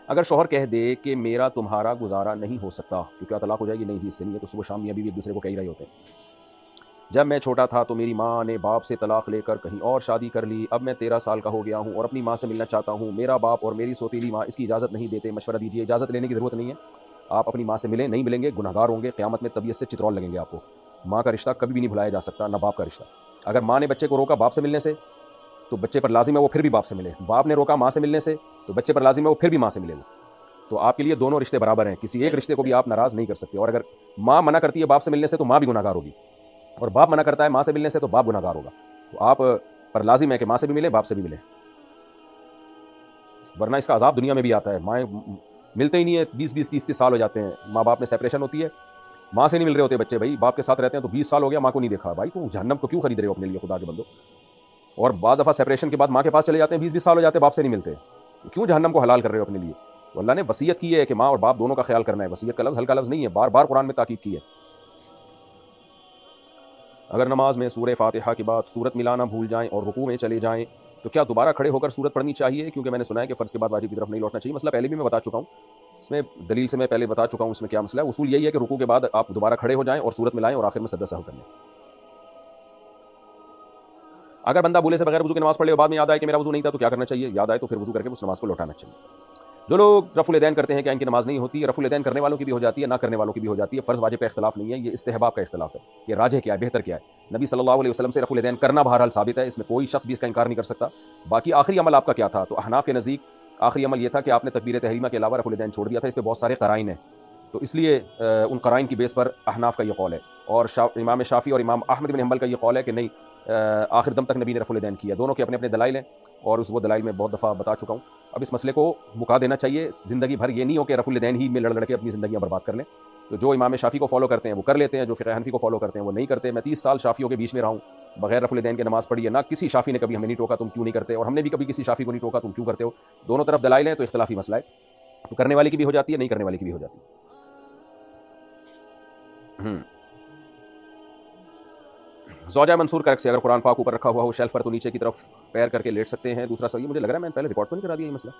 اگر شوہر کہہ دے کہ میرا تمہارا گزارا نہیں ہو سکتا، تو کیا طلاق ہو جائے گی؟ نہیں جی، اس سے نہیں ہے. تو صبح شام میاں بیوی ایک دوسرے کو کہہ ہی رہے ہوتے ہیں. جب میں چھوٹا تھا تو میری ماں نے باپ سے طلاق لے کر کہیں اور شادی کر لی. اب میں 13 سال کا ہو گیا ہوں اور اپنی ماں سے ملنا چاہتا ہوں. میرا باپ اور میری سوتیلی ماں اس کی اجازت نہیں دیتے. مشورہ دیجیے. اجازت لینے کی ضرورت نہیں ہے. آپ اپنی ماں سے ملیں، نہیں ملیں گے گنہگار ہوں گے. قیامت میں طبیعت سے چترول لگیں گے آپ کو. ماں کا رشتہ کبھی بھی نہیں بھلایا جا سکتا، نہ باپ کا رشتہ. اگر ماں نے بچے کو روکا باپ سے ملنے سے تو بچے پر لازم ہے وہ پھر بھی باپ سے ملے. باپ نے روکا ماں سے ملنے سے تو بچے پر لازم ہے وہ پھر بھی ماں سے ملے گا. تو آپ کے لیے دونوں رشتے برابر ہیں. کسی ایک رشتے کو بھی آپ ناراض نہیں کر سکتے. اور اگر ماں منع کرتی ہے باپ سے ملنے سے تو ماں بھی گنہگار ہوگی، اور باپ منع کرتا ہے ماں سے ملنے سے تو باپ گنہگار ہوگا. تو آپ پر لازم ہے کہ ماں سے بھی ملے باپ سے بھی ملے، ورنہ اس کا عذاب دنیا میں بھی آتا ہے. مائیں ملتے ہی نہیں ہے، 20-30 سال ہو جاتے ہیں. ماں باپ میں سیپریشن ہوتی ہے، ماں سے نہیں مل رہے ہوتے بچے. بھائی باپ کے ساتھ رہتے ہیں تو 20 سال ہو گیا ماں کو نہیں دیکھا. بھائی تو جہنم کو کیوں خرید رہے ہو اپنے لیے، خدا کے بندو. اور بعض دفعہ سیپریشن کے بعد ماں کے پاس چلے جاتے ہیں، 20 سال ہو جاتے ہیں باپ سے نہیں ملتے. کیوں جہنم کو حلال کر رہے ہو اپنے لیے؟ تو اللہ نے وصیت کی ہے کہ ماں اور باپ دونوں کا خیال کرنا ہے. وصیت کا لفظ ہلکا لفظ نہیں ہے، بار بار قرآن میں تاکید کی ہے. اگر نماز میں سورہ فاتحہ کے بعد سورت ملانا بھول جائیں اور رکوع میں چلے جائیں تو کیا دوبارہ کھڑے ہو کر سورت پڑھنی چاہیے؟ کیونکہ میں نے سنا ہے کہ فرض کے بعد واجب کی طرف نہیں لوٹنا چاہیے. مسئلہ پہلے بھی میں بتا چکا ہوں، اس میں دلیل سے میں پہلے بتا چکا ہوں اس میں کیا مسئلہ ہے. اصول یہی ہے کہ رکوع کے بعد آپ دوبارہ کھڑے ہو جائیں اور سورت ملائیں اور آخر میں سجدہ سہو کر لیں. اگر بندہ بولے سے بغیر وضو کی نماز پڑھ لے اور بعد میں یاد آئے کہ میرا وضو نہیں تھا تو کیا کرنا چاہیے؟ یاد آئے تو پھر وضو کر کے اس نماز کو لوٹانا چاہیے. جو لوگ رفع الیدین کرتے ہیں کہ ان کی نماز نہیں ہوتی، رفع الیدین کرنے والوں کی بھی ہو جاتی ہے، نہ کرنے والوں کی بھی ہو جاتی ہے. فرض واجب کا اختلاف نہیں ہے، یہ استحباب کا اختلاف ہے. یہ راجح کیا ہے، بہتر کیا ہے. نبی صلی اللہ علیہ وسلم سے رفع الیدین کرنا بہرحال ثابت ہے، اس میں کوئی شخص بھی اس کا انکار نہیں کر سکتا. باقی آخری عمل آپ کا کیا تھا؟ تو احناف کے نزدیک آخری عمل یہ تھا کہ آپ نے تکبیر تحریمہ کے علاوہ رفع الیدین چھوڑ دیا تھا. اس پہ بہت سارے قرائن ہیں، تو اس لیے ان قرائن کی بیس پر احناف کا یہ قول ہے. اور امام شافعی اور امام احمد بن حنبل کا یہ قول ہے کہ نہیں، آخر دم تک نبی نے رفع الیدین کیا. دونوں کے اپنے اپنے دلائل ہیں اور وہ دلائل میں بہت دفعہ بتا چکا ہوں. اب اس مسئلے کو مکا دینا چاہیے. زندگی بھر یہ نہیں ہو کہ رفع الیدین ہی میں لڑ کے اپنی زندگیاں برباد کر لیں. تو جو امام شافعی کو فالو کرتے ہیں وہ کر لیتے ہیں، جو فقہ حنفی کو فالو کرتے ہیں وہ نہیں کرتے. میں 30 سال شافعیوں کے بیچ میں رہا ہوں، بغیر رفع الیدین کے نماز پڑھی ہے. نہ کسی شافعی نے کبھی ہمیں نہیں ٹوکا تم کیوں نہیں کرتے، اور ہم نے بھی کبھی کسی شافعی کو نہیں ٹوکا تم کیوں کرتے ہو. دونوں طرف دلائل ہیں، تو اختلافی مسئلہ ہے. تو کرنے والے کی بھی ہو جاتی ہے، نہیں کرنے والے کی بھی ہو جاتی ہے. زوجہ منصور کا سے اگر قرآن پاک اوپر رکھا ہوا ہو شیلف پر تو نیچے کی طرف پیر کر کے لیٹ سکتے ہیں. دوسرا سوال مجھے لگ رہا ہے میں نے پہلے ریکارڈ تو نہیں کرا دیا یہ مسئلہ.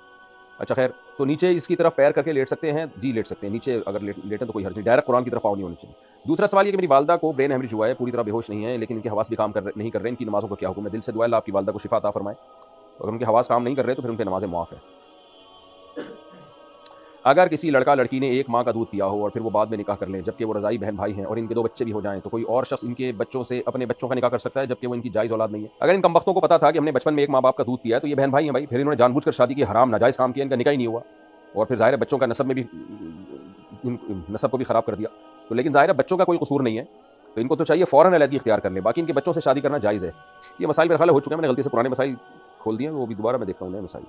اچھا خیر، تو نیچے اس کی طرف پیر کر کے لیٹ سکتے ہیں؟ جی لیٹ سکتے ہیں. نیچے اگر لیٹیں تو کوئی حرج نہیں، ڈائریکٹ قرآن کی طرف پاؤں نہیں ہونے چاہیے. دوسرا سوال یہ کہ میری والدہ کو برین ہیمریج ہوا ہے، پوری طرح بے ہوش نہیں ہے لیکن ان کے حواس بھی کام نہیں کر رہے، ان کی نمازوں کا کیا حکم ہے؟ دل سے دعا ہے اللہ آپ کی والدہ کو شفا عطا فرمائے. اگر ان کے حواس کام نہیں کر رہے تو پھر ان کے نمازیں معاف ہیں. اگر کسی لڑکا لڑکی نے ایک ماں کا دودھ پیا ہو اور پھر وہ بعد میں نکاح کر لیں جبکہ وہ رضائی بہن بھائی ہیں اور ان کے 2 بچے بھی ہو جائیں، تو کوئی اور شخص ان کے بچوں سے اپنے بچوں کا نکاح کر سکتا ہے جبکہ وہ ان کی جائز اولاد نہیں ہے؟ اگر ان کمبختوں کو پتا تھا کہ ہم نے بچپن میں ایک ماں باپ کا دودھ پیا ہے تو یہ بہن بھائی ہیں بھائی، پھر انہوں نے جان بوجھ کر شادی کی، حرام ناجائز کام کیا، ان کا نکاح ہی نہیں ہوا، اور پھر ظاہر ہے بچوں کا نسب میں بھی نسب کو بھی خراب کر دیا. تو لیکن ظاہر ہے بچوں کا کوئی قصور نہیں ہے، تو ان کو تو چاہیے فوراً علیحدگی اختیار کر لیں. باقی ان کے بچوں سے شادی کرنا جائز ہے. یہ مسائل میرے خیال ہو چکے ہیں، میں نے غلطی سے پرانے مسائل کھول دیے ہیں، وہ بھی دوبارہ میں دیکھتا ہوں نئے مسائل.